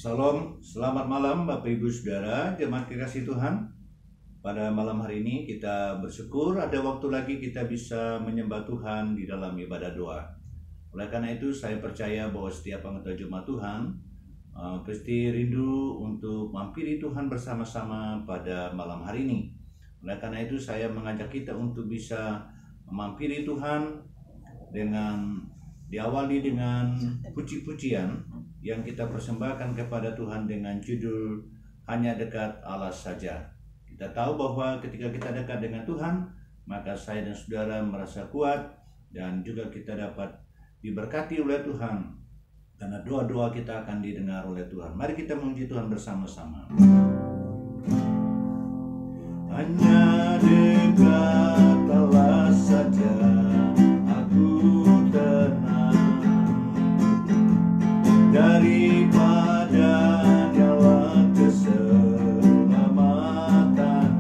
Salam, selamat malam Bapak Ibu Saudara, jemaat kekasih Tuhan. Pada malam hari ini kita bersyukur ada waktu lagi kita bisa menyembah Tuhan di dalam ibadah doa. Oleh karena itu saya percaya bahwa setiap anggota jemaat Tuhan pasti rindu untuk mampiri Tuhan bersama-sama pada malam hari ini. Oleh karena itu saya mengajak kita untuk bisa memampiri Tuhan dengan diawali dengan puji-pujian yang kita persembahkan kepada Tuhan dengan judul Hanya Dekat Allah Saja. Kita tahu bahwa ketika kita dekat dengan Tuhan, maka saya dan saudara merasa kuat dan juga kita dapat diberkati oleh Tuhan, karena doa-doa kita akan didengar oleh Tuhan. Mari kita memuji Tuhan bersama-sama. Hanya dekat Allah saja daripada nyala keselamatan.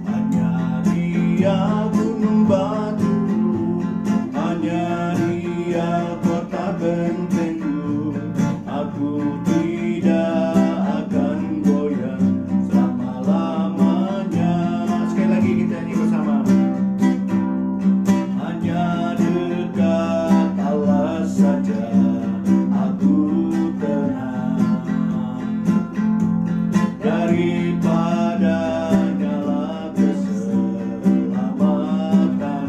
Hanya Dia gunung batu, hanya Dia kota bentengku. Aku tidak akan goyah selama-lamanya. Sekali lagi kita nyanyi bersama. Hanya dekat Allah saja aku tenang, daripada nyala keselamatan.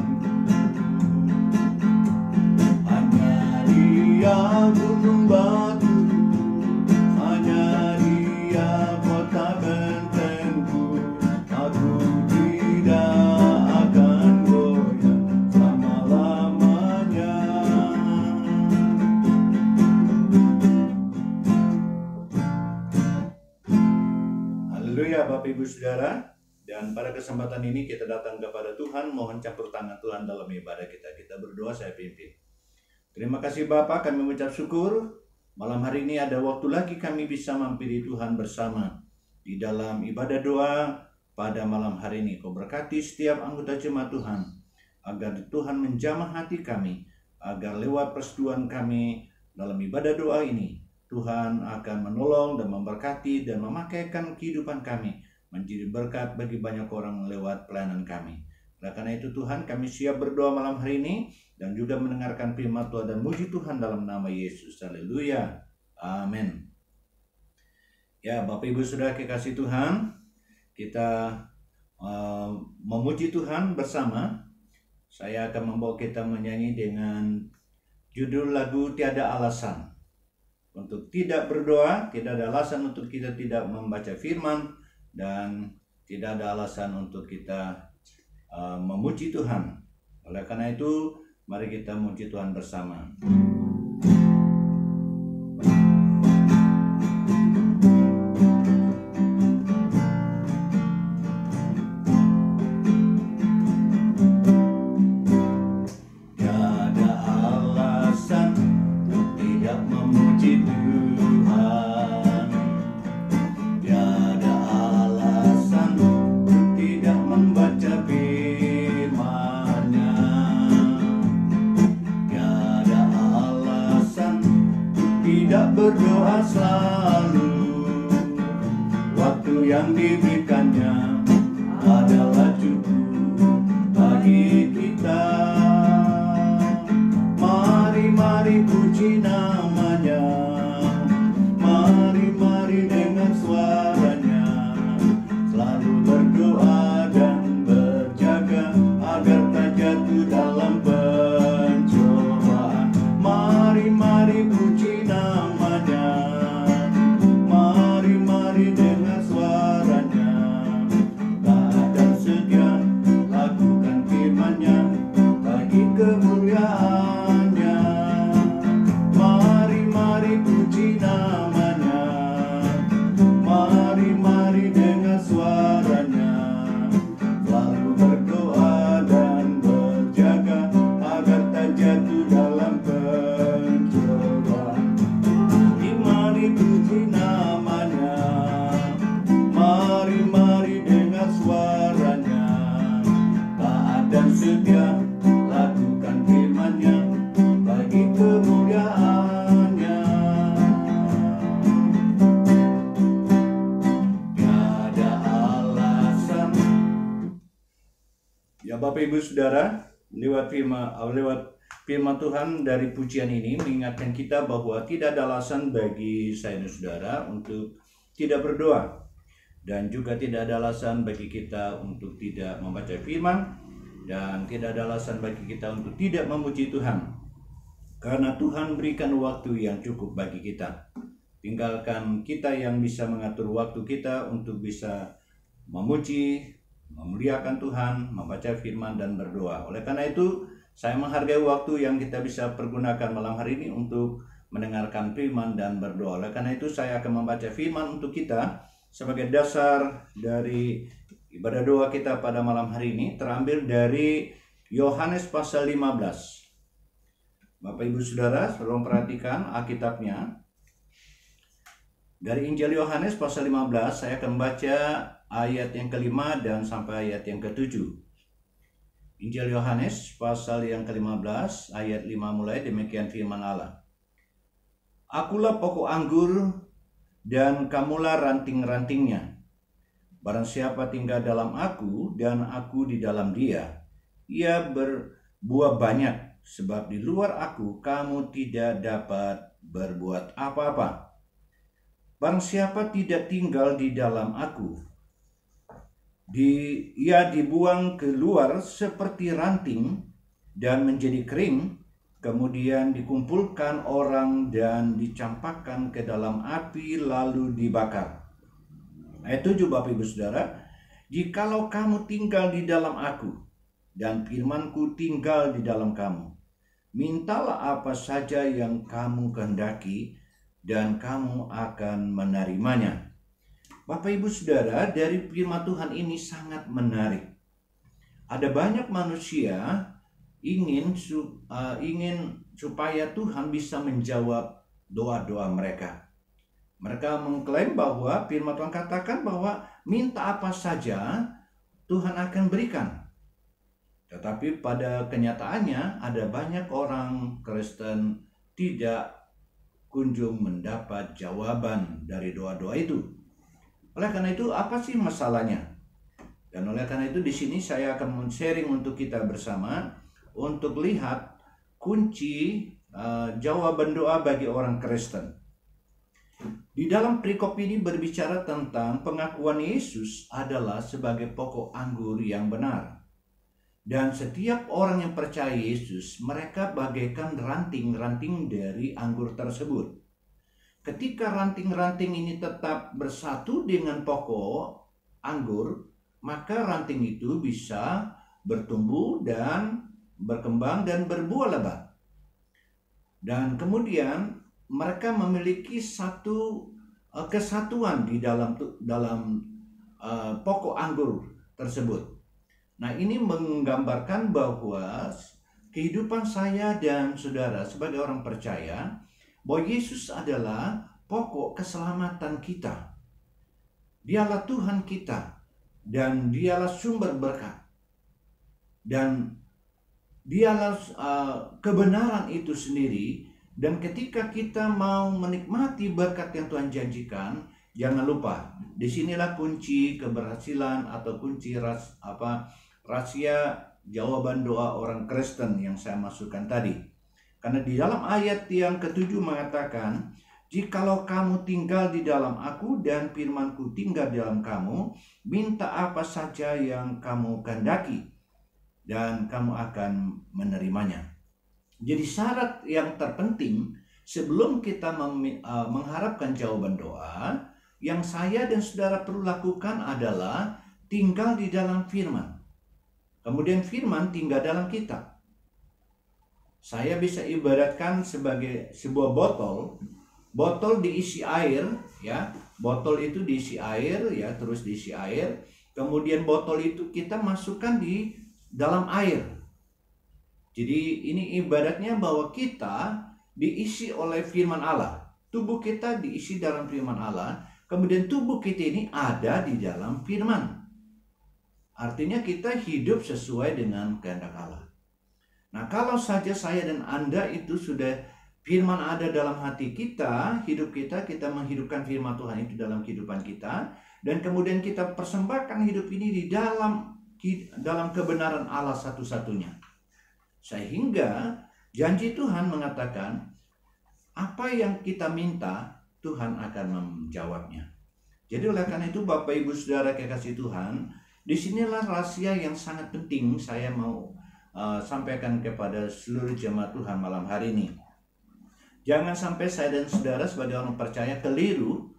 Hanya Dia gunung batu, hanya Dia kota bentengku. Aku tidak akan goyah selama-lamanya. Haleluya Bapak Ibu Saudara. Dan pada kesempatan ini kita datang kepada Tuhan, mohon campur tangan Tuhan dalam ibadah kita. Kita berdoa, saya pimpin. Terima kasih Bapa, kami mengucap syukur. Malam hari ini ada waktu lagi kami bisa mampiri Tuhan bersama di dalam ibadah doa pada malam hari ini. Kau berkati setiap anggota jemaat Tuhan, agar Tuhan menjamah hati kami, agar lewat persetujuan kami dalam ibadah doa ini, Tuhan akan menolong dan memberkati dan memakaikan kehidupan kami menjadi berkat bagi banyak orang lewat pelayanan kami. Oleh karena itu Tuhan, kami siap berdoa malam hari ini dan juga mendengarkan firman Tuhan dan muji Tuhan dalam nama Yesus. Haleluya. Amin. Ya Bapak Ibu Saudara kekasih Tuhan, kita memuji Tuhan bersama. Saya akan membawa kita menyanyi dengan judul lagu Tiada Alasan. Untuk tidak berdoa, tidak ada alasan untuk kita tidak membaca firman, dan tidak ada alasan untuk kita memuji Tuhan. Oleh karena itu, mari kita memuji Tuhan bersama. Tiada alasan untuk tidak memuji Tuhan. Tiada alasan untuk tidak membaca firman-Nya. Tiada alasan untuk tidak berdoa selalu. Waktu yang diberikannya adalah cukup bagi kita. Mari puji namanya, mari dengan suaranya, selalu berdoa dan berjaga agar tak jatuh dalam pencobaan. Mari puji namanya, mari dengan suaranya, dan sedia lakukan firman-Nya bagi kemuliaan. Mari Bapak Ibu Saudara, lewat firman Tuhan dari pujian ini mengingatkan kita bahwa tidak ada alasan bagi saya dan saudara untuk tidak berdoa. Dan juga tidak ada alasan bagi kita untuk tidak membaca firman. Dan tidak ada alasan bagi kita untuk tidak memuji Tuhan. Karena Tuhan berikan waktu yang cukup bagi kita. Tinggalkan kita yang bisa mengatur waktu kita untuk bisa memuji, memuliakan Tuhan, membaca firman dan berdoa. Oleh karena itu, saya menghargai waktu yang kita bisa pergunakan malam hari ini untuk mendengarkan firman dan berdoa. Oleh karena itu, saya akan membaca firman untuk kita sebagai dasar dari ibadah doa kita pada malam hari ini, terambil dari Yohanes pasal 15. Bapak Ibu Saudara, tolong perhatikan Alkitabnya. Dari Injil Yohanes pasal 15, saya akan membaca ayat yang ke-5 dan sampai ayat yang ke-7. Injil Yohanes pasal yang ke-15 ayat 5 mulai, demikian firman Allah. Akulah pokok anggur dan kamulah ranting-rantingnya. Barang siapa tinggal dalam aku dan aku di dalam dia, ia berbuah banyak, sebab di luar aku kamu tidak dapat berbuat apa-apa. Barang siapa tidak tinggal di dalam aku, ia dibuang keluar seperti ranting dan menjadi kering, kemudian dikumpulkan orang dan dicampakkan ke dalam api lalu dibakar. Ayat 7 Bapak Ibu Saudara, jikalau kamu tinggal di dalam aku dan firmanku tinggal di dalam kamu, mintalah apa saja yang kamu kehendaki dan kamu akan menerimanya. Bapak Ibu Saudara, dari firman Tuhan ini sangat menarik. Ada banyak manusia ingin supaya Tuhan bisa menjawab doa-doa mereka. Mereka mengklaim bahwa firman Tuhan katakan bahwa minta apa saja Tuhan akan berikan. Tetapi pada kenyataannya ada banyak orang Kristen tidak kunjung mendapat jawaban dari doa-doa itu. Oleh karena itu, apa sih masalahnya? Dan oleh karena itu di sini saya akan men-sharing untuk kita bersama untuk lihat kunci jawaban doa bagi orang Kristen. Di dalam perikop ini berbicara tentang pengakuan Yesus adalah sebagai pokok anggur yang benar. Dan setiap orang yang percaya Yesus, mereka bagaikan ranting-ranting dari anggur tersebut. Ketika ranting-ranting ini tetap bersatu dengan pokok anggur, maka ranting itu bisa bertumbuh dan berkembang dan berbuah lebat. Dan kemudian mereka memiliki satu kesatuan di dalam pokok anggur tersebut. Nah, ini menggambarkan bahwa kehidupan saya dan saudara sebagai orang percaya bahwa Yesus adalah pokok keselamatan kita. Dialah Tuhan kita dan dialah sumber berkat. Dan dialah kebenaran itu sendiri. Dan ketika kita mau menikmati berkat yang Tuhan janjikan, jangan lupa, disinilah kunci keberhasilan atau kunci rahasia jawaban doa orang Kristen yang saya masukkan tadi. Karena di dalam ayat yang ke-7 mengatakan, jikalau kamu tinggal di dalam aku dan firmanku tinggal di dalam kamu, minta apa saja yang kamu kehendaki dan kamu akan menerimanya. Jadi syarat yang terpenting sebelum kita mengharapkan jawaban doa, yang saya dan saudara perlu lakukan adalah tinggal di dalam firman. Kemudian firman tinggal dalam kita. Saya bisa ibaratkan sebagai sebuah botol diisi air, ya. Botol itu diisi air, ya, terus diisi air. Kemudian botol itu kita masukkan di dalam air. Jadi ini ibaratnya bahwa kita diisi oleh firman Allah. Tubuh kita diisi dalam firman Allah. Kemudian tubuh kita ini ada di dalam firman. Artinya kita hidup sesuai dengan kehendak Allah. Nah, kalau saja saya dan Anda itu sudah firman ada dalam hati kita, hidup kita menghidupkan firman Tuhan itu dalam kehidupan kita, dan kemudian kita persembahkan hidup ini di dalam dalam kebenaran Allah satu-satunya. Sehingga janji Tuhan mengatakan apa yang kita minta Tuhan akan menjawabnya. Jadi oleh karena itu Bapak Ibu Saudara kekasih Tuhan, disinilah rahasia yang sangat penting saya mau sampaikan kepada seluruh jemaat Tuhan malam hari ini. Jangan sampai saya dan saudara sebagai orang percaya keliru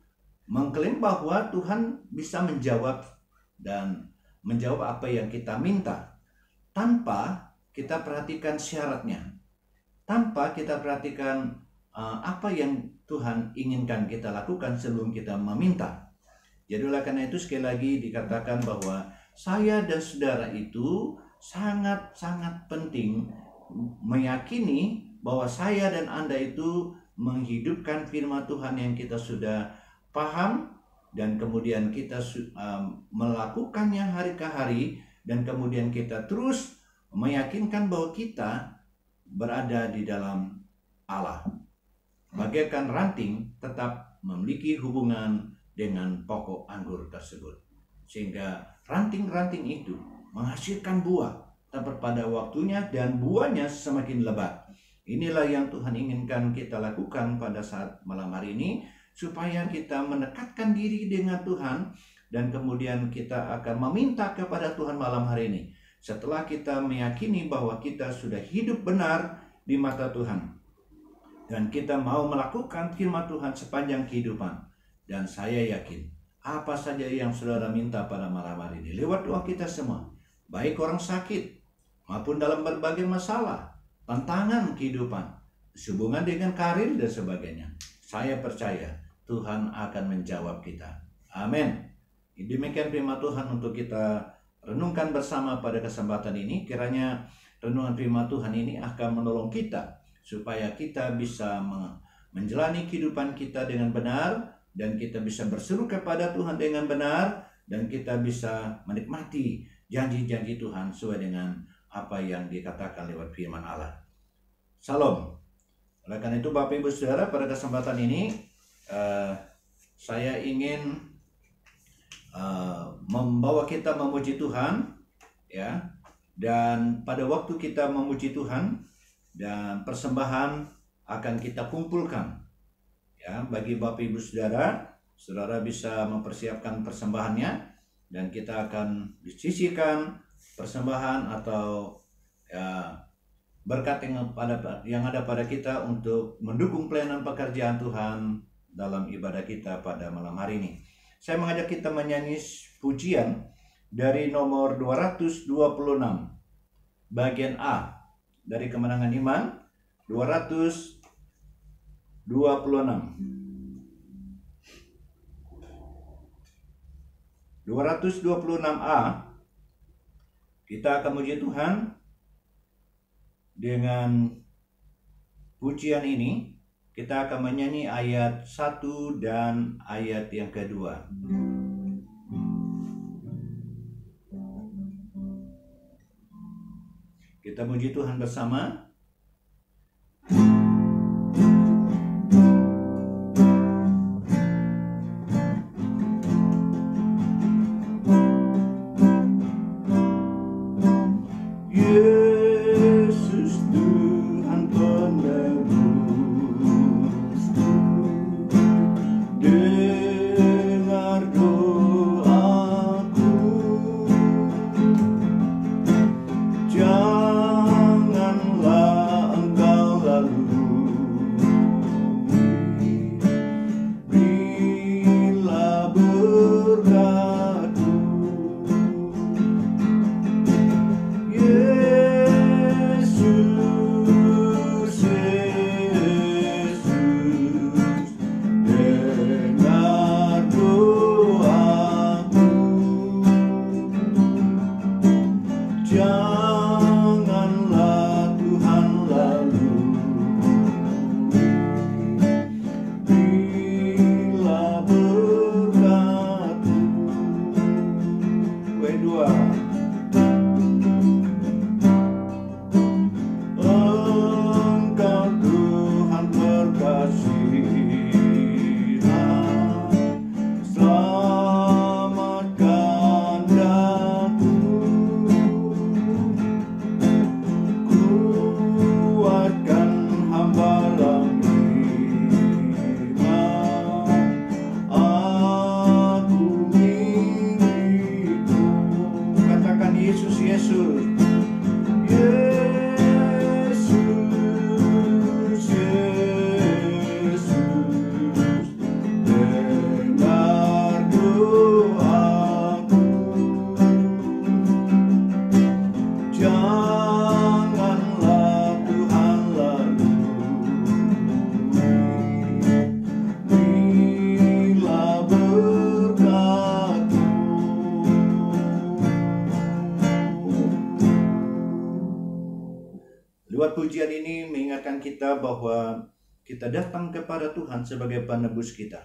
mengklaim bahwa Tuhan bisa menjawab apa yang kita minta tanpa kita perhatikan syaratnya, tanpa kita perhatikan apa yang Tuhan inginkan kita lakukan sebelum kita meminta. Jadi oleh karena itu sekali lagi dikatakan bahwa saya dan saudara itu sangat-sangat penting meyakini bahwa saya dan Anda itu menghidupkan firman Tuhan yang kita sudah paham dan kemudian kita melakukannya hari ke hari, dan kemudian kita terus meyakinkan bahwa kita berada di dalam Allah. Bagaikan ranting tetap memiliki hubungan dengan pokok anggur tersebut, sehingga ranting-ranting itu menghasilkan buah tepat pada waktunya dan buahnya semakin lebat. Inilah yang Tuhan inginkan kita lakukan pada saat malam hari ini, supaya kita mendekatkan diri dengan Tuhan dan kemudian kita akan meminta kepada Tuhan malam hari ini. Setelah kita meyakini bahwa kita sudah hidup benar di mata Tuhan dan kita mau melakukan firman Tuhan sepanjang kehidupan. Dan saya yakin apa saja yang saudara minta pada malam hari ini lewat doa kita semua, baik orang sakit maupun dalam berbagai masalah, tantangan kehidupan, hubungan dengan karir dan sebagainya, saya percaya Tuhan akan menjawab kita. Amin. Demikian firman Tuhan untuk kita renungkan bersama pada kesempatan ini. Kiranya renungan firman Tuhan ini akan menolong kita supaya kita bisa menjalani kehidupan kita dengan benar, dan kita bisa berseru kepada Tuhan dengan benar, dan kita bisa menikmati janji-janji Tuhan sesuai dengan apa yang dikatakan lewat firman Allah. Salam. Oleh karena itu Bapak Ibu Saudara, pada kesempatan ini saya ingin membawa kita memuji Tuhan, ya. Dan pada waktu kita memuji Tuhan dan persembahan akan kita kumpulkan, ya. Bagi Bapak Ibu Saudara, saudara bisa mempersiapkan persembahannya, dan kita akan disisihkan persembahan atau ya berkat yang ada pada kita untuk mendukung pelayanan pekerjaan Tuhan dalam ibadah kita pada malam hari ini. Saya mengajak kita menyanyi pujian dari nomor 226 bagian A dari Kemenangan Iman 226. 226A, kita akan memuji Tuhan dengan pujian ini. Kita akan menyanyi ayat 1 dan ayat yang kedua. Kita puji Tuhan bersama. kita bahwa kita datang kepada Tuhan sebagai penebus kita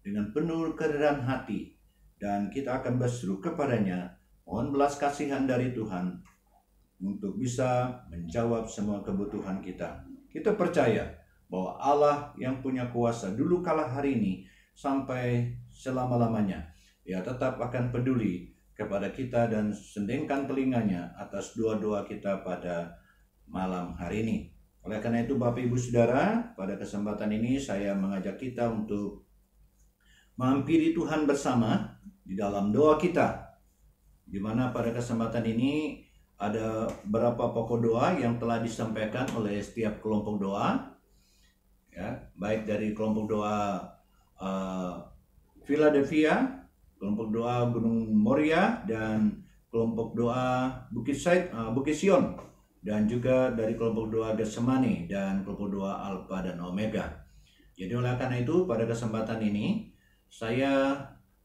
dengan penuh kerendahan hati, dan kita akan berseru kepadanya, mohon belas kasihan dari Tuhan untuk bisa menjawab semua kebutuhan kita. Kita percaya bahwa Allah yang punya kuasa dulu kala hari ini sampai selama-lamanya, Dia tetap akan peduli kepada kita dan sendengkan telinganya atas doa-doa kita pada malam hari ini. Oleh karena itu Bapak Ibu Saudara, pada kesempatan ini saya mengajak kita untuk menghampiri Tuhan bersama di dalam doa kita, di mana pada kesempatan ini ada beberapa pokok doa yang telah disampaikan oleh setiap kelompok doa, ya, baik dari kelompok doa Philadelphia, kelompok doa Gunung Moria, dan kelompok doa Bukit Sion, dan juga dari kelompok doa Getsemani dan kelompok doa Alpha dan Omega. Jadi oleh karena itu pada kesempatan ini saya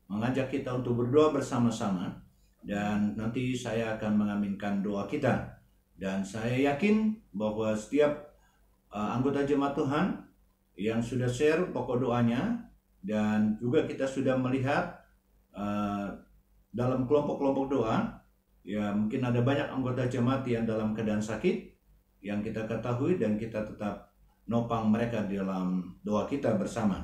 mengajak kita untuk berdoa bersama-sama, dan nanti saya akan mengaminkan doa kita. Dan saya yakin bahwa setiap anggota jemaat Tuhan yang sudah share pokok doanya, dan juga kita sudah melihat dalam kelompok-kelompok doa, ya mungkin ada banyak anggota jemaat yang dalam keadaan sakit yang kita ketahui, dan kita tetap nopang mereka di dalam doa kita bersama.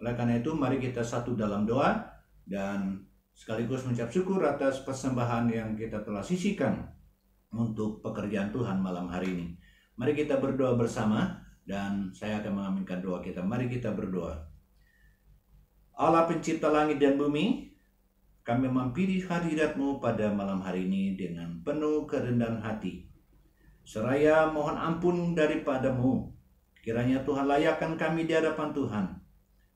Oleh karena itu mari kita satu dalam doa dan sekaligus mengucap syukur atas persembahan yang kita telah sisihkan untuk pekerjaan Tuhan malam hari ini. Mari kita berdoa bersama dan saya akan mengaminkan doa kita. Mari kita berdoa. Allah pencipta langit dan bumi, kami menghampiri hadirat-Mu pada malam hari ini dengan penuh kerendahan hati. Seraya mohon ampun daripada-Mu. Kiranya Tuhan layakkan kami di hadapan Tuhan,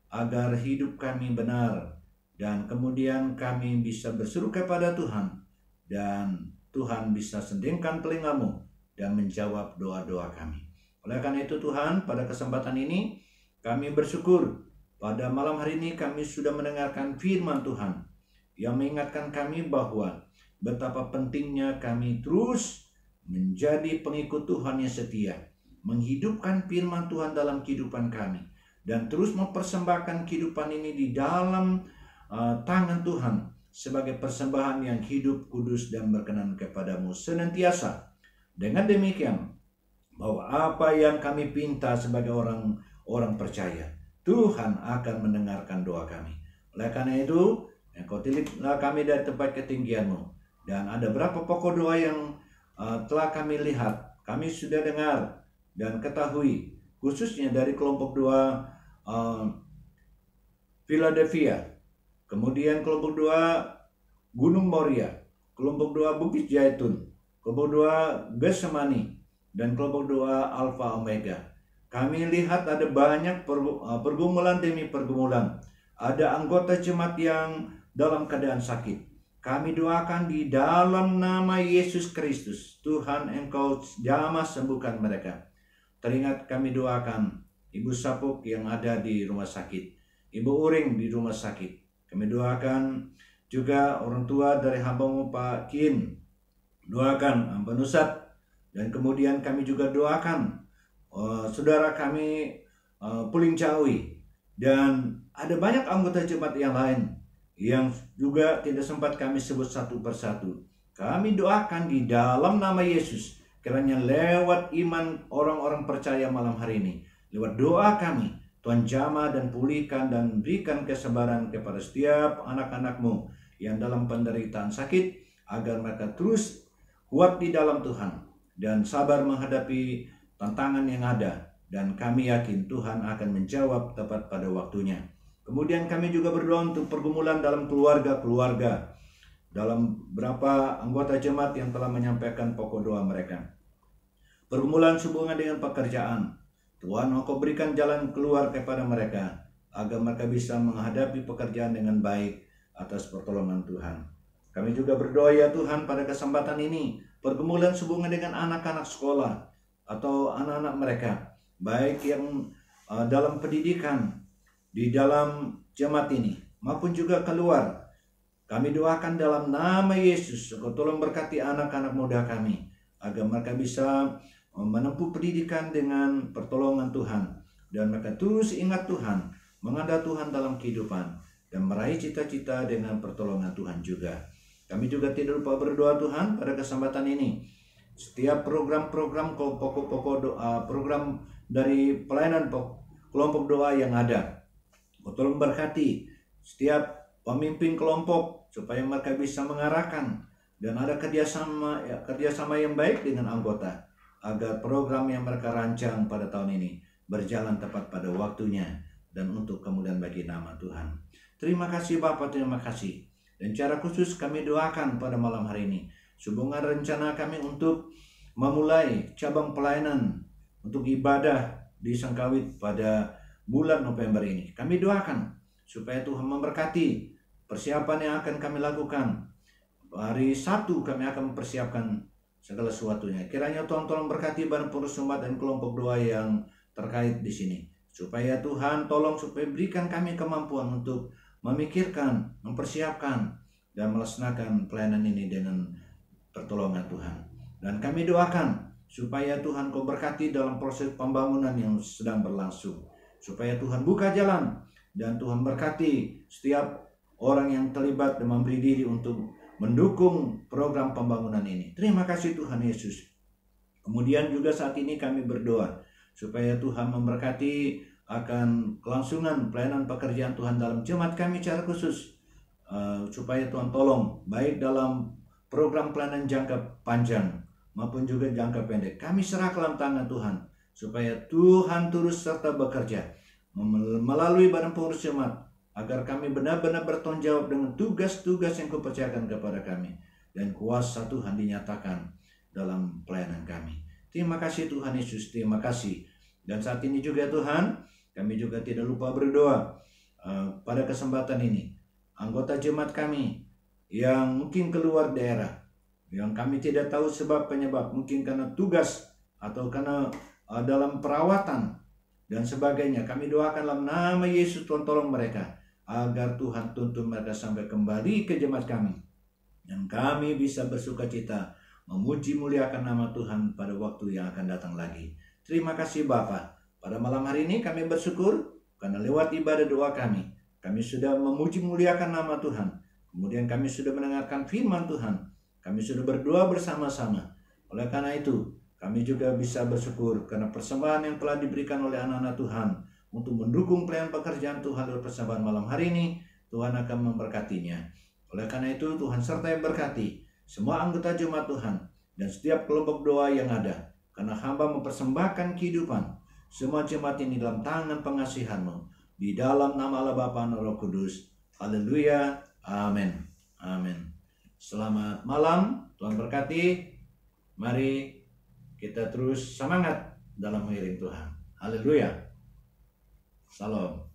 agar hidup kami benar, dan kemudian kami bisa berseru kepada Tuhan, dan Tuhan bisa sendingkan telinga-Mu dan menjawab doa-doa kami. Oleh karena itu Tuhan, pada kesempatan ini kami bersyukur pada malam hari ini kami sudah mendengarkan firman Tuhan yang mengingatkan kami bahwa betapa pentingnya kami terus menjadi pengikut Tuhan yang setia, menghidupkan firman Tuhan dalam kehidupan kami, dan terus mempersembahkan kehidupan ini di dalam tangan Tuhan sebagai persembahan yang hidup, kudus, dan berkenan kepada-Mu senantiasa. Dengan demikian, bahwa apa yang kami pinta sebagai orang percaya, Tuhan akan mendengarkan doa kami. Oleh karena itu, Engkau tiliplah kami dari tempat ketinggian-Mu. Dan ada berapa pokok doa yang telah kami lihat, kami sudah dengar dan ketahui, khususnya dari kelompok doa Philadelphia, kemudian kelompok doa Gunung Moria, kelompok doa Bukit Zaitun, kelompok doa Getsemani, dan kelompok doa Alpha Omega. Kami lihat ada banyak pergumulan demi pergumulan. Ada anggota jemaat yang dalam keadaan sakit. Kami doakan di dalam nama Yesus Kristus, Tuhan Engkau jamah sembuhkan mereka. Teringat kami doakan Ibu Sapuk yang ada di rumah sakit, Ibu Uring di rumah sakit. Kami doakan juga orang tua dari hamba-Mu Pak Kin. Doakan Hamba Nusat. Dan kemudian kami juga doakan saudara kami Puling Cawi. Dan ada banyak anggota jemaat yang lain yang juga tidak sempat kami sebut satu persatu. Kami doakan di dalam nama Yesus, kiranya lewat iman orang-orang percaya malam hari ini, lewat doa kami, Tuhan jamah dan pulihkan dan berikan kesabaran kepada setiap anak-anak-Mu yang dalam penderitaan sakit, agar mereka terus kuat di dalam Tuhan dan sabar menghadapi tantangan yang ada. Dan kami yakin Tuhan akan menjawab tepat pada waktunya. Kemudian kami juga berdoa untuk pergumulan dalam keluarga-keluarga, dalam beberapa anggota jemaat yang telah menyampaikan pokok doa mereka. Pergumulan hubungan dengan pekerjaan, Tuhan Engkau berikan jalan keluar kepada mereka, agar mereka bisa menghadapi pekerjaan dengan baik atas pertolongan Tuhan. Kami juga berdoa ya Tuhan pada kesempatan ini, pergumulan hubungan dengan anak-anak sekolah atau anak-anak mereka, baik yang dalam pendidikan, di dalam jemaat ini, maupun juga keluar. Kami doakan dalam nama Yesus, Engkau tolong berkati anak-anak muda kami, agar mereka bisa menempuh pendidikan dengan pertolongan Tuhan, dan mereka terus ingat Tuhan, mengandalkan Tuhan dalam kehidupan, dan meraih cita-cita dengan pertolongan Tuhan juga. Kami juga tidak lupa berdoa Tuhan pada kesempatan ini. Setiap program-program pokok-pokok doa, program dari pelayanan kelompok doa yang ada, tolong berkati setiap pemimpin kelompok supaya mereka bisa mengarahkan dan ada kerjasama yang baik dengan anggota, agar program yang mereka rancang pada tahun ini berjalan tepat pada waktunya dan untuk kemudian bagi nama Tuhan. Terima kasih Bapak, terima kasih. Dan cara khusus kami doakan pada malam hari ini, sehubungan rencana kami untuk memulai cabang pelayanan untuk ibadah di Sengkawit pada bulan November ini. Kami doakan supaya Tuhan memberkati persiapan yang akan kami lakukan. Hari Sabtu kami akan mempersiapkan segala sesuatunya. Kiranya Tuhan tolong berkati bareng pengurus umat dan kelompok doa yang terkait di sini. Supaya Tuhan tolong supaya berikan kami kemampuan untuk memikirkan, mempersiapkan, dan melaksanakan pelayanan ini dengan pertolongan Tuhan. Dan kami doakan supaya Tuhan kau berkati dalam proses pembangunan yang sedang berlangsung. Supaya Tuhan buka jalan dan Tuhan berkati setiap orang yang terlibat dan memberi diri untuk mendukung program pembangunan ini. Terima kasih Tuhan Yesus. Kemudian juga saat ini kami berdoa supaya Tuhan memberkati akan kelangsungan pelayanan pekerjaan Tuhan dalam jemaat kami secara khusus, supaya Tuhan tolong baik dalam program pelayanan jangka panjang maupun juga jangka pendek. Kami serah dalam tangan Tuhan supaya Tuhan terus serta bekerja melalui badan pengurus jemaat, agar kami benar-benar bertanggung jawab dengan tugas-tugas yang Kau percayakan kepada kami, dan kuasa Tuhan dinyatakan dalam pelayanan kami. Terima kasih Tuhan Yesus, terima kasih. Dan saat ini juga Tuhan, kami juga tidak lupa berdoa pada kesempatan ini, anggota jemaat kami yang mungkin keluar daerah, yang kami tidak tahu sebab penyebab, mungkin karena tugas atau karena dalam perawatan dan sebagainya. Kami doakan dalam nama Yesus, Tuhan tolong mereka, agar Tuhan tuntun mereka sampai kembali ke jemaat kami, dan kami bisa bersuka cita memuji muliakan nama Tuhan pada waktu yang akan datang lagi. Terima kasih Bapa. Pada malam hari ini kami bersyukur karena lewat ibadah doa kami sudah memuji muliakan nama Tuhan. Kemudian kami sudah mendengarkan firman Tuhan. Kami sudah berdoa bersama-sama. Oleh karena itu, kami juga bisa bersyukur karena persembahan yang telah diberikan oleh anak-anak Tuhan untuk mendukung pelayanan pekerjaan Tuhan dalam persembahan malam hari ini. Tuhan akan memberkatinya. Oleh karena itu, Tuhan sertai berkati semua anggota jemaat Tuhan dan setiap kelompok doa yang ada. Karena hamba mempersembahkan kehidupan semua jemaat ini dalam tangan pengasihan-Mu, di dalam nama Allah Bapa dan Roh Kudus. Haleluya. Amin. Amin. Selamat malam. Tuhan berkati. Mari kita terus semangat dalam mengiring Tuhan. Haleluya. Salam.